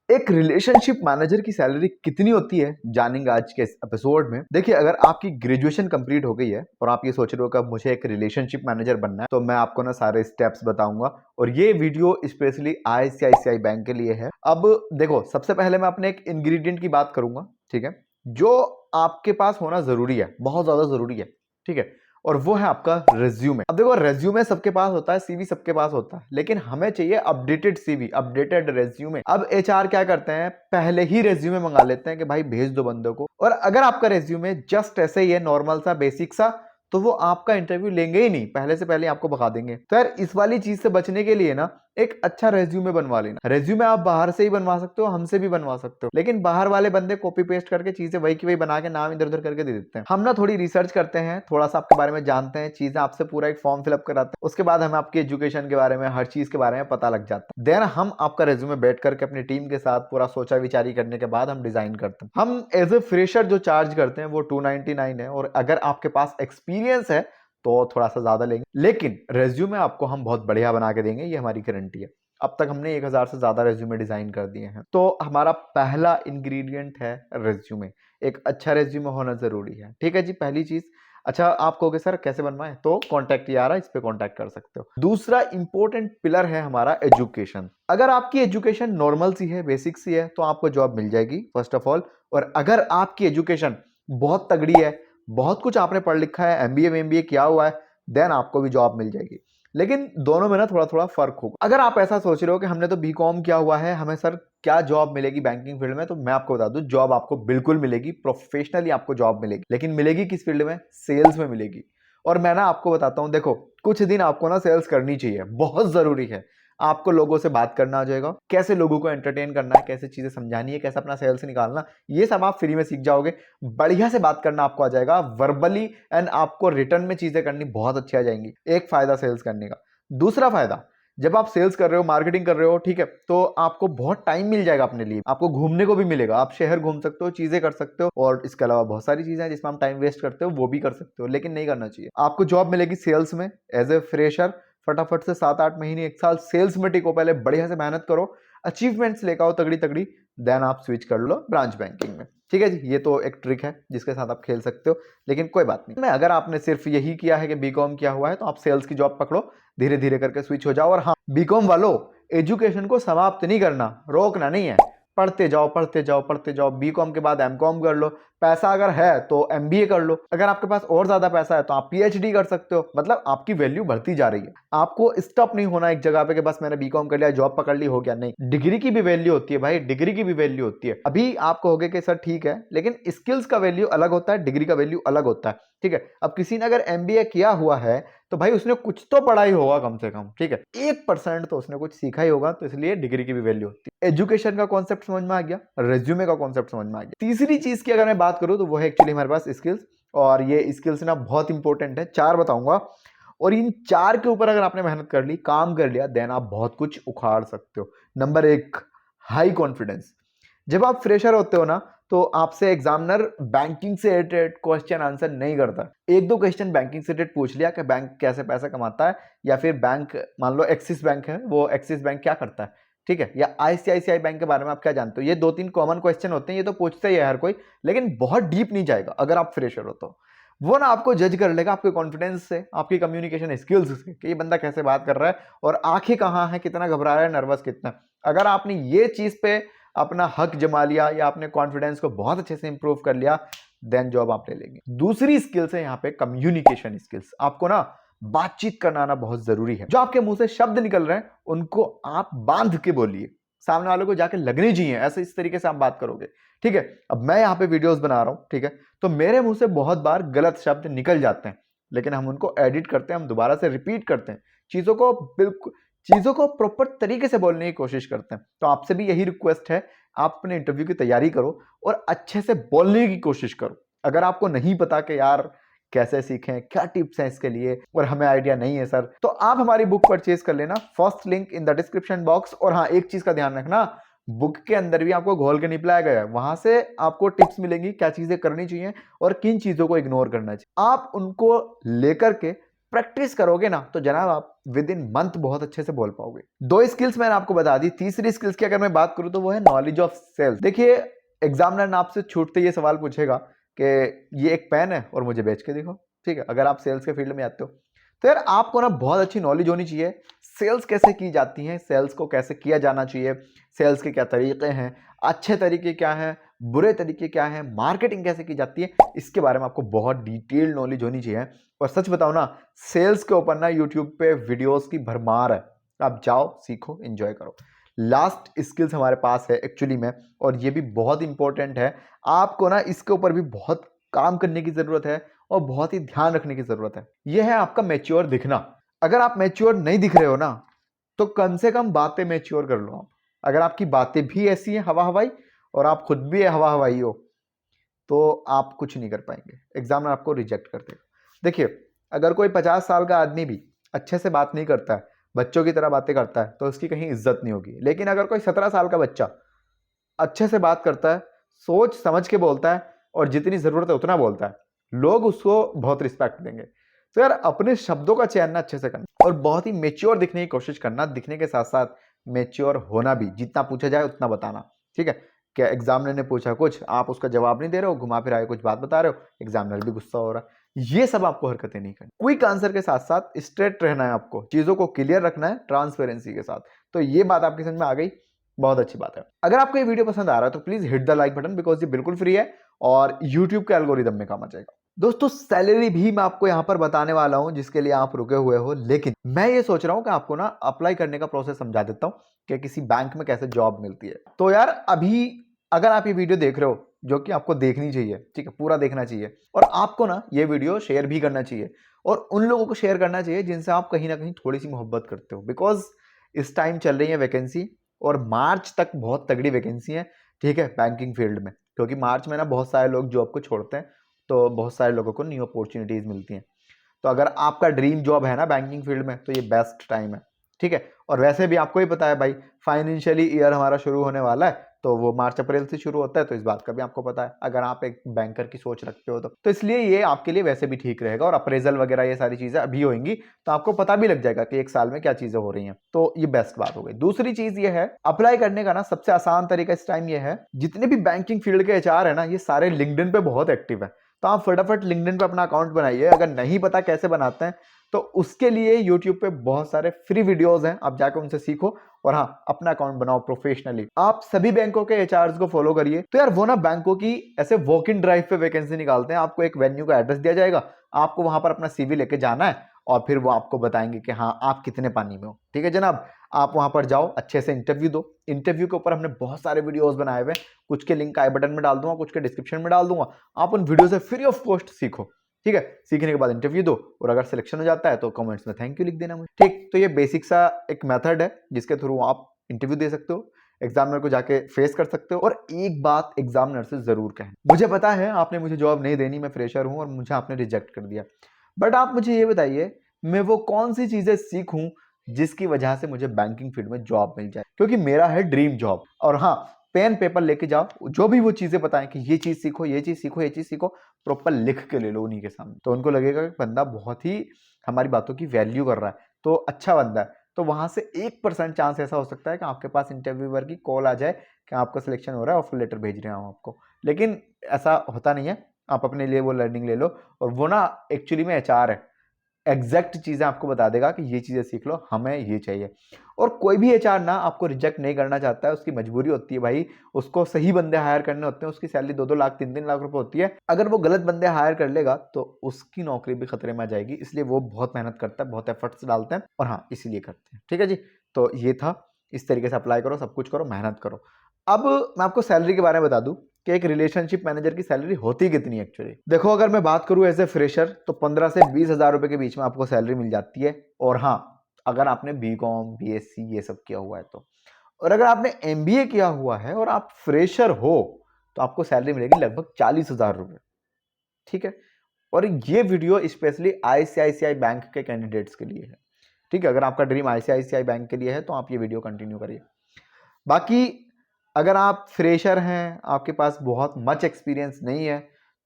एक relationship manager की salary कितनी होती है जानेंगे आज के इस एपिसोड में। देखिए, अगर आपकी ग्रेजुएशन कंप्लीट हो गई है और आप ये सोच रहे हो कि अब मुझे एक रिलेशनशिप मैनेजर बनना है, तो मैं आपको ना सारे स्टेप्स बताऊंगा और ये वीडियो स्पेशली आईसीआईसीआई बैंक के लिए है। अब देखो, सबसे पहले मैं अपने एक इंग्रेडिएंट की बात करूंगा, ठीक है, जो आपके पास होना जरूरी है, बहुत ज्यादा जरूरी है, ठीक है, और वो है आपका रेज्यूमे। अब देखो, रेज्यूमे सबके पास होता है, सीवी सबके पास होता है, लेकिन हमें चाहिए अपडेटेड सीवी, अपडेटेड रेज्यूमे। अब एचआर क्या करते हैं, पहले ही रेज्यूमे मंगा लेते हैं कि भाई भेज दो बंदों को, और अगर आपका रेज्यूमे जस्ट ऐसे ही है, नॉर्मल सा, बेसिक सा, तो वो आपका इंटरव्यू लेंगे ही नहीं, पहले से पहले आपको भगा देंगे। तो यार, इस वाली चीज से बचने के लिए ना एक अच्छा रेज्यूमे बनवा लेना। रेज्यूमे आप बाहर से ही बनवा सकते हो, हमसे भी बनवा सकते हो, लेकिन बाहर वाले बंदे कॉपी पेस्ट करके चीजें वही की वही बना के नाम इधर उधर करके दे देते हैं। हम ना थोड़ी रिसर्च करते हैं, थोड़ा सा आपके बारे में जानते हैं, चीजें आपसे पूरा एक फॉर्म फिलअप कराते हैं, उसके बाद हमें आपकी एजुकेशन के बारे में, हर चीज के बारे में पता लग जाता है। देन हम आपका रेज्यूमे बैठ करके अपनी टीम के साथ पूरा सोचा विचारी करने के बाद हम डिजाइन करते हैं। हम एज ए फ्रेशर जो चार्ज करते हैं वो 299 है, और अगर आपके पास एक्सपीरियंस है तो थोड़ा सा ज्यादा लेंगे, लेकिन रेज्यूमे आपको हम बहुत बढ़िया बना के देंगे, ये हमारी गारंटी है। अब तक हमने 1000 से ज्यादा रेज्यूमे डिजाइन कर दिए हैं। तो हमारा पहला इंग्रेडिएंट है रेज्यूमे। एक अच्छा रेज्यूमे होना जरूरी है, ठीक है जी, पहली चीज। अच्छा, आप कहोगे सर कैसे बनवाएं, तो कॉन्टैक्ट ये आ रहा है, इस पे कॉन्टैक्ट कर सकते हो। दूसरा इंपॉर्टेंट पिलर है हमारा एजुकेशन। अगर आपकी एजुकेशन नॉर्मल सी है, बेसिक सी है, तो आपको जॉब मिल जाएगी फर्स्ट ऑफ ऑल। और अगर आपकी एजुकेशन बहुत तगड़ी है, बहुत कुछ आपने पढ़ लिखा है, एमबीए एमबीए किया हुआ है, देन आपको भी जॉब मिल जाएगी। लेकिन दोनों में ना थोड़ा थोड़ा फर्क होगा। अगर आप ऐसा सोच रहे हो कि हमने तो बीकॉम किया हुआ है, हमें सर क्या जॉब मिलेगी बैंकिंग फील्ड में, तो मैं आपको बता दूं, जॉब आपको बिल्कुल मिलेगी, प्रोफेशनली आपको जॉब मिलेगी। लेकिन मिलेगी किस फील्ड में? सेल्स में मिलेगी। और मैं ना आपको बताता हूं, देखो, कुछ दिन आपको ना सेल्स करनी चाहिए, बहुत जरूरी है। आपको लोगों से बात करना आ जाएगा, कैसे लोगों को एंटरटेन करना है, कैसे चीजें समझानी है, कैसे अपना सेल्स निकालना, ये सब आप फ्री में सीख जाओगे। बढ़िया से बात करना आपको आ जाएगा वर्बली, एंड आपको रिटर्न में चीजें करनी बहुत अच्छी आ जाएंगी। एक फायदा सेल्स करने का। दूसरा फायदा, जब आप सेल्स कर रहे हो, मार्केटिंग कर रहे हो, ठीक है, तो आपको बहुत टाइम मिल जाएगा अपने लिए, आपको घूमने को भी मिलेगा, आप शहर घूम सकते हो, चीजें कर सकते हो, और इसके अलावा बहुत सारी चीजें हैं जिसमें हम टाइम वेस्ट करते हो, वो भी कर सकते हो, लेकिन नहीं करना चाहिए। आपको जॉब मिलेगी सेल्स में एज ए फ्रेशर, फटाफट से 7-8 महीने 1 साल सेल्स में टिको, पहले बढ़िया से मेहनत करो, अचीवमेंट्स लेकर आओ तगड़ी तगड़ी, देन आप स्विच कर लो ब्रांच बैंकिंग में। ठीक है जी, ये तो एक ट्रिक है जिसके साथ आप खेल सकते हो, लेकिन कोई बात नहीं। अगर आपने सिर्फ यही किया है कि बीकॉम किया हुआ है, तो आप सेल्स की जॉब पकड़ो, धीरे धीरे करके स्विच हो जाओ। और हाँ, बीकॉम वालों, एजुकेशन को समाप्त नहीं करना, रोकना नहीं है, पढ़ते जाओ पढ़ते जाओ पढ़ते जाओ। बीकॉम के बाद एमकॉम कर लो, पैसा अगर है तो एमबीए कर लो, अगर आपके पास और ज्यादा पैसा है तो आप पीएचडी कर सकते हो। मतलब आपकी वैल्यू बढ़ती जा रही है। आपको स्टॉप नहीं होना एक जगह पे कि बस मैंने बीकॉम कर लिया, जॉब पकड़ ली, हो गया। नहीं, डिग्री की भी वैल्यू होती है भाई, डिग्री की भी वैल्यू होती है। अभी आप कहोगे कि सर ठीक है, लेकिन स्किल्स का वैल्यू अलग होता है, डिग्री का वैल्यू अलग होता है, ठीक है। अब किसी ने अगर एमबीए किया हुआ है तो भाई उसने कुछ तो पढ़ा ही होगा कम से कम, ठीक है, 1% तो उसने कुछ सीखा ही होगा, तो इसलिए डिग्री की भी वैल्यू होती है। एजुकेशन का कॉन्सेप्ट समझ में आ गया, रेज्यूमे का कॉन्सेप्ट समझ में आ गया। तीसरी चीज की अगर मैं बात करूं तो वो है एक्चुअली हमारे पास स्किल्स, और ये स्किल्स ना बहुत इंपॉर्टेंट है, 4 बताऊंगा, और इन 4 के ऊपर अगर आपने मेहनत कर ली, काम कर लिया, देन आप बहुत कुछ उखाड़ सकते हो। Number 1, high confidence. जब आप फ्रेशर होते हो ना, तो आपसे एग्जामिनर बैंकिंग से रिलेटेड क्वेश्चन आंसर नहीं करता। एक दो क्वेश्चन बैंकिंग से रिलेटेड पूछ लिया कि बैंक कैसे पैसा कमाता है, या फिर बैंक, मान लो एक्सिस बैंक है, वो एक्सिस बैंक क्या करता है, ठीक है, या आईसीआईसीआई बैंक के बारे में आप क्या जानते हो। ये 2-3 कॉमन क्वेश्चन होते हैं, ये तो पूछता ही है हर कोई, लेकिन बहुत डीप नहीं जाएगा। अगर आप फ्रेशर हो तो वो ना आपको जज कर लेगा आपके कॉन्फिडेंस से, आपकी कम्युनिकेशन स्किल्स से, कि ये बंदा कैसे बात कर रहा है, और आंखें कहाँ है, कितना घबरा रहा है, नर्वस कितना। अगर आपने ये चीज पे अपना हक जमा लिया, या अपने कॉन्फिडेंस को बहुत अच्छे से इंप्रूव कर लिया, देन जॉब आप ले लेंगे। दूसरी स्किल्स है यहाँ पे कम्युनिकेशन स्किल्स। आपको ना बातचीत करना आना बहुत जरूरी है। जो आपके मुंह से शब्द निकल रहे हैं उनको आप बांध के बोलिए, सामने वालों को जाके लगने चाहिए, ऐसे इस तरीके से आप बात करोगे, ठीक है। अब मैं यहाँ पे वीडियोस बना रहा हूँ, ठीक है, तो मेरे मुंह से बहुत बार गलत शब्द निकल जाते हैं, लेकिन हम उनको एडिट करते हैं, हम दोबारा से रिपीट करते हैं, चीजों को बिल्कुल, चीजों को प्रॉपर तरीके से बोलने की कोशिश करते हैं। तो आपसे भी यही रिक्वेस्ट है, आप अपने इंटरव्यू की तैयारी करो और अच्छे से बोलने की कोशिश करो। अगर आपको नहीं पता कि यार कैसे सीखें, क्या टिप्स हैं इसके लिए, और हमें आइडिया नहीं है सर, तो आप हमारी बुक परचेज कर लेना, first link in the description box. और हाँ, एक चीज का ध्यान रखना, बुक के अंदर भी आपको घोल के निपलाया गया है, वहां से आपको टिप्स मिलेंगी क्या चीजें करनी चाहिए और किन चीजों को इग्नोर करना चाहिए। आप उनको लेकर के प्रैक्टिस करोगे ना तो जनाब आप विद इन मंथ बहुत अच्छे से बोल पाओगे। 2 स्किल्स मैंने आपको बता दी। तीसरी स्किल्स की अगर मैं बात करूं तो वो है नॉलेज ऑफ सेल्स। देखिए एग्जामिनर आपसे छूटते ये सवाल पूछेगा कि ये एक पेन है और मुझे बेच के दिखाओ, ठीक है, अगर आप सेल्स के फील्ड में आते हो तो यार आपको ना बहुत अच्छी नॉलेज होनी चाहिए। सेल्स कैसे की जाती है, सेल्स को कैसे किया जाना चाहिए, सेल्स के क्या तरीके हैं, अच्छे तरीके क्या हैं, बुरे तरीके क्या हैं, मार्केटिंग कैसे की जाती है, इसके बारे में आपको बहुत डिटेल नॉलेज होनी चाहिए। और सच बताओ ना, सेल्स के ऊपर ना यूट्यूब पे वीडियोस की भरमार है। आप जाओ, सीखो, एंजॉय करो। लास्ट स्किल्स हमारे पास है एक्चुअली में, और ये भी बहुत इंपॉर्टेंट है। आपको ना इसके ऊपर भी बहुत काम करने की जरूरत है और बहुत ही ध्यान रखने की जरूरत है। यह है आपका मैच्योर दिखना। अगर आप मैच्योर नहीं दिख रहे हो ना तो कम से कम बातें मैच्योर कर लो आप। अगर आपकी बातें भी ऐसी हैं हवा हवाई और आप खुद भी हवा हवाई हो तो आप कुछ नहीं कर पाएंगे, एग्जाम में आपको रिजेक्ट कर देगा। देखिए अगर कोई 50 साल का आदमी भी अच्छे से बात नहीं करता है, बच्चों की तरह बातें करता है, तो उसकी कहीं इज्जत नहीं होगी। लेकिन अगर कोई 17 साल का बच्चा अच्छे से बात करता है, सोच समझ के बोलता है और जितनी जरूरत है उतना बोलता है, लोग उसको बहुत रिस्पेक्ट देंगे। तो यार अपने शब्दों का चयन ना अच्छे से करना और बहुत ही मेच्योर दिखने की कोशिश करना। दिखने के साथ साथ मेच्योर होना भी, जितना पूछा जाए उतना बताना, ठीक है। क्या एग्जामिनर ने पूछा कुछ, आप उसका जवाब नहीं दे रहे हो, घुमा फिरा के कुछ बात बता रहे हो, एग्जामिनर भी गुस्सा हो रहा है। ये सब आपको हरकतें नहीं करनी। क्विक आंसर के साथ साथ स्ट्रेट रहना है, आपको चीजों को क्लियर रखना है ट्रांसपेरेंसी के साथ। तो ये बात आपकी समझ में आ गई, बहुत अच्छी बात है। अगर आपको ये वीडियो पसंद आ रहा है तो please hit the like button, because ये बिल्कुल फ्री है और यूट्यूब के एल्गोरिदम में काम आ जाएगा। दोस्तों सैलरी भी मैं आपको यहां पर बताने वाला हूं जिसके लिए आप रुके हुए हो, लेकिन मैं ये सोच रहा हूं कि आपको ना अप्लाई करने का प्रोसेस समझा देता हूं कि किसी बैंक में कैसे जॉब मिलती है। तो यार अभी अगर आप ये वीडियो देख रहे हो, जो कि आपको देखनी चाहिए, ठीक है, पूरा देखना चाहिए, और आपको ना ये वीडियो शेयर भी करना चाहिए और उन लोगों को शेयर करना चाहिए जिनसे आप कहीं ना कहीं थोड़ी सी मोहब्बत करते हो। बिकॉज इस टाइम चल रही है वैकेंसी और मार्च तक बहुत तगड़ी वैकेंसी है, ठीक है, बैंकिंग फील्ड में। क्योंकि मार्च में ना बहुत सारे लोग जॉब को छोड़ते हैं तो बहुत सारे लोगों को न्यू अपॉर्चुनिटीज मिलती हैं। तो अगर आपका ड्रीम जॉब है ना बैंकिंग फील्ड में तो ये बेस्ट टाइम है, ठीक है। और वैसे भी आपको ही पता है भाई, फाइनेंशियली ईयर हमारा शुरू होने वाला है तो वो मार्च अप्रैल से शुरू होता है, तो इस बात का भी आपको पता है अगर आप एक बैंकर की सोच रखते हो तो इसलिए ये आपके लिए वैसे भी ठीक रहेगा। और अप्रेजल वगैरह ये सारी चीजें अभी होंगी तो आपको पता भी लग जाएगा कि एक साल में क्या चीजें हो रही हैं। तो ये बेस्ट बात हो गई। दूसरी चीज ये है, अप्लाई करने का ना सबसे आसान तरीका इस टाइम ये है, जितने भी बैंकिंग फील्ड के एचआर है ना ये सारे लिंक्डइन पे बहुत एक्टिव है। तो आप फटाफट लिंक्डइन पे अपना अकाउंट बनाइए। अगर नहीं पता कैसे बनाते हैं तो उसके लिए YouTube पे बहुत सारे फ्री वीडियोस हैं, आप जाकर उनसे सीखो और हाँ अपना अकाउंट बनाओ प्रोफेशनली। आप सभी बैंकों के एचआरस को फॉलो करिए। तो यार वो ना बैंकों की ऐसे वॉक इन ड्राइव पे वैकेंसी निकालते हैं। आपको एक वेन्यू का एड्रेस दिया जाएगा, आपको वहां पर अपना CV लेके जाना है और फिर वो आपको बताएंगे कि हाँ आप कितने पानी में हो, ठीक है जनाब। आप वहां पर जाओ, अच्छे से इंटरव्यू दो। इंटरव्यू के ऊपर हमने बहुत सारे वीडियोस बनाए हुए, कुछ के लिंक आई बटन में डाल दूंगा, कुछ के डिस्क्रिप्शन में डाल दूंगा। आप उन वीडियो से फ्री ऑफ कॉस्ट सीखो, ठीक है। सीखने के बाद इंटरव्यू दो और अगर सिलेक्शन हो जाता है तो कमेंट्स में थैंक यू लिख देना मुझे, ठीक। तो ये बेसिक सा एक मेथड है जिसके थ्रू आप इंटरव्यू दे सकते हो, एग्जामिनर को जाके फेस कर सकते हो। और एक बात एग्जामिनर से जरूर कहें, मुझे पता है आपने मुझे जॉब नहीं देनी, मैं फ्रेशर हूं और मुझे आपने रिजेक्ट कर दिया, बट आप मुझे ये बताइए मैं वो कौन सी चीजें सीखूं जिसकी वजह से मुझे बैंकिंग फील्ड में जॉब मिल जाए, क्योंकि मेरा है ड्रीम जॉब। और हाँ, पेन पेपर लेके जाओ, जो भी वो चीजें बताएं कि ये चीज सीखो, ये चीज सीखो, ये चीज सीखो, प्रॉपर लिख के ले लो उन्हीं के सामने। तो उनको लगेगा कि बंदा बहुत ही हमारी बातों की वैल्यू कर रहा है, तो अच्छा बंदा है। तो वहां से 1% चांस ऐसा हो सकता है कि आपके पास इंटरव्यूअर की कॉल आ जाए कि आपका सिलेक्शन हो रहा है, ऑफर लेटर भेज रहे हैं हम आपको। लेकिन ऐसा होता नहीं है, आप अपने लिए वो लर्निंग ले लो। और वो ना एक्चुअली में HR है, एग्जैक्ट चीजें आपको बता देगा कि ये चीजें सीख लो, हमें ये चाहिए। और कोई भी HR ना आपको रिजेक्ट नहीं करना चाहता है, उसकी मजबूरी होती है भाई, उसको सही बंदे हायर करने होते हैं। उसकी सैलरी 2-2 लाख 3-3 लाख रुपए होती है। अगर वो गलत बंदे हायर कर लेगा तो उसकी नौकरी भी खतरे में आ जाएगी। इसलिए वो बहुत मेहनत करता है, बहुत एफर्ट्स डालते हैं और हाँ इसीलिए करते हैं, ठीक है जी। तो ये था, इस तरीके से अप्लाई करो, सब कुछ करो, मेहनत करो। अब मैं आपको सैलरी के बारे में बता दूं कि एक रिलेशनशिप मैनेजर की सैलरी होती कितनी एक्चुअली। देखो अगर मैं बात करूं एज ए फ्रेशर तो 15 से 20 हजार रुपए के बीच में आपको सैलरी मिल जाती है। और हाँ अगर आपने BCom BSc ये सब किया हुआ है तो। और अगर आपने MBA किया हुआ है और आप फ्रेशर हो तो आपको सैलरी मिलेगी लगभग 40,000 रुपए, ठीक है। और ये वीडियो स्पेशली ICICI बैंक के कैंडिडेट्स के लिए है, ठीक है। अगर आपका ड्रीम ICICI बैंक के लिए है तो आप ये वीडियो कंटिन्यू करिए। बाकी अगर आप फ्रेशर हैं, आपके पास बहुत मच एक्सपीरियंस नहीं है,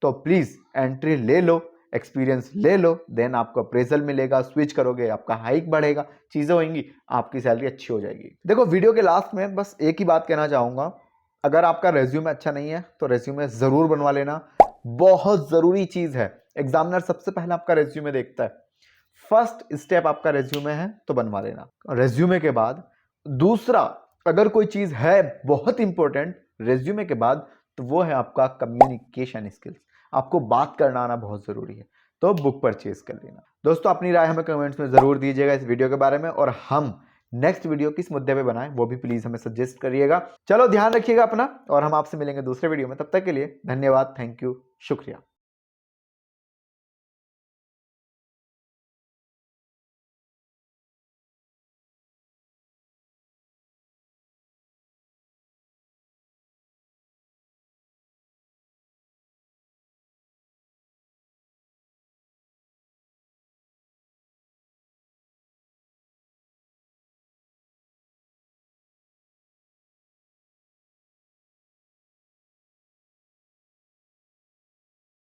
तो प्लीज एंट्री ले लो, एक्सपीरियंस ले लो, देन आपको अप्रेजल मिलेगा, स्विच करोगे, आपका हाइक बढ़ेगा, चीजें होंगी, आपकी सैलरी अच्छी हो जाएगी। देखो वीडियो के लास्ट में बस एक ही बात कहना चाहूंगा, अगर आपका रेज्यूमे अच्छा नहीं है तो रेज्यूमे जरूर बनवा लेना, बहुत जरूरी चीज है। एग्जामिनर सबसे पहले आपका रेज्यूमे देखता है, फर्स्ट स्टेप आपका रेज्यूमे है तो बनवा लेना। रेज्यूमे के बाद दूसरा अगर कोई चीज है बहुत इंपॉर्टेंट रेज्यूमे के बाद, तो वो है आपका कम्युनिकेशन स्किल्स। आपको बात करना आना बहुत जरूरी है, तो बुक परचेज कर लेना। दोस्तों अपनी राय हमें कमेंट्स में जरूर दीजिएगा इस वीडियो के बारे में, और हम नेक्स्ट वीडियो किस मुद्दे पे बनाएं वो भी प्लीज हमें सजेस्ट करिएगा। चलो ध्यान रखिएगा अपना, और हम आपसे मिलेंगे दूसरे वीडियो में। तब तक के लिए धन्यवाद, थैंक यू, शुक्रिया।